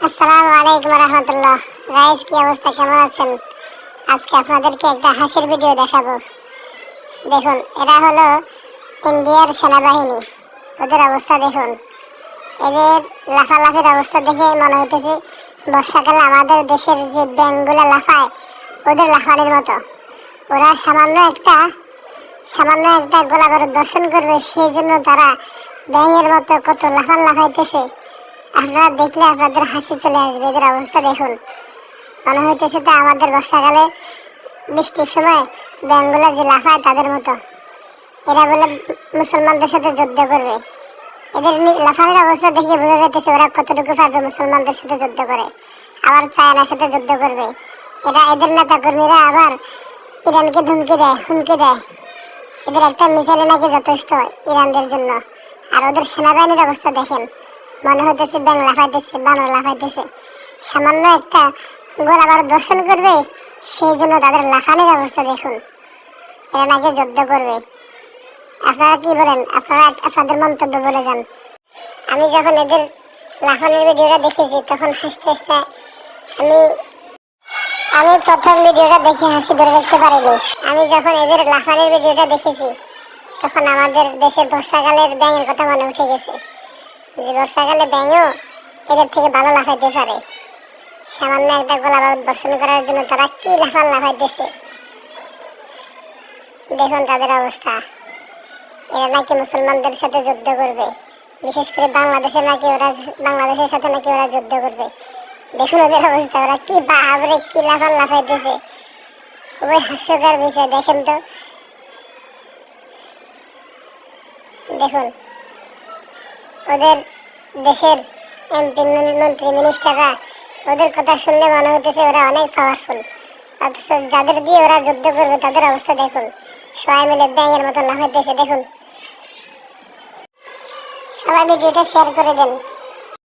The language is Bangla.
আসসালামু আলাইকুম রহমতুল্লাহ। গাইস, কি অবস্থা, কেমন আছেন? আজকে আপনাদেরকে একটা হাসির ভিডিও দেখাবো। দেখুন, এরা হলো ইন্ডিয়ার সেনাবাহিনী। ওদের অবস্থা দেখুন। এদের লাফালাফির অবস্থা দেখে মনে হইতেছে বর্ষাকালে আমাদের দেশের যে ব্যাঙগুলো লাফায় ওদের লাফানোর মতো। ওরা সামান্য একটা গোলা বারুদ দর্শন করবে, সেই জন্য তারা ব্যাঙের মতো কত লাফাইতেছে। আপনারা দেখলে আপনাদের হাসি চলে আসবে। এদের অবস্থা দেখুন। মনে হইতেছে তো আমাদের বর্ষাকালে বৃষ্টির সময় ব্যাঙগুলো যে লাফায় তাদের মতো। এরা বলে মুসলমানদের সাথে যুদ্ধ করবে। এদের লাফানোর অবস্থা দেখে বোঝা যাইতেছে ওরা কতটুকু পারবে মুসলমানদের সাথে যুদ্ধ করে, আবার চায়নার সাথে যুদ্ধ করবে। এদের নেতা কর্মীরা আবার ইরানকে হুমকি দেয়। এদের একটা মিসাইলে নাকি যথেষ্ট ইরানদের জন্য। আর ওদের সেনাবাহিনীর অবস্থা দেখেন। মনে হইতেছে ব্যাঙ লাফাইতেছে, বানর লাফাইতেছে। সামান্য একটা গোলা বারুদ দর্শন করবে, সেই জন্য তাদের লাফানোর অবস্থা দেখুন। এরা নাকি যুদ্ধ করবে। আপনারা কি বলেন? আপনারা আপনাদের মন্তব্য বলে যান। আমি যখন এদের লাফানোর ভিডিওটা দেখেছি তখন হাসতে হাসতে আমি প্রথম ভিডিওটা দেখে হাসি ধরে রাখতে পারিনি। আমি যখন এদের লাফানোর ভিডিওটা দেখেছি তখন আমাদের দেশের বর্ষাকালের ব্যাঙের কথা মনে উঠে গেছে, যে বর্ষাকালে ব্যাঙও এদের থেকে ভালো লাফাইতে পারে। সামান্য একটা গোলা বারুদ বর্ষণ করার জন্য তারা কি লাফাইতেছে দেখুন তাদের অবস্থা। এরা নাকি মুসলমানদের সাথে যুদ্ধ করবে, বিশেষ করে বাংলাদেশের সাথে নাকি ওরা যুদ্ধ করবে। দেখুন ওদের অবস্থা, ওরা কি বাবরে কি লাফাইতেছে। খুবই হাস্যকর বিষয়। দেখেন তো, দেখুন ওদের দেশের এমপি, মন্ত্রী, মিনিস্টাররা ওদের কথা শুনলে মনে হইতেছে ওরা অনেক পাওয়ারফুল, অথচ যাদের দিয়ে ওরা যুদ্ধ করবে তাদের অবস্থা দেখুন। সবাই মিলে ব্যাঙের মতো লাফাইতেছে। দেখুন, সবাই ভিডিওটা শেয়ার করে দেন।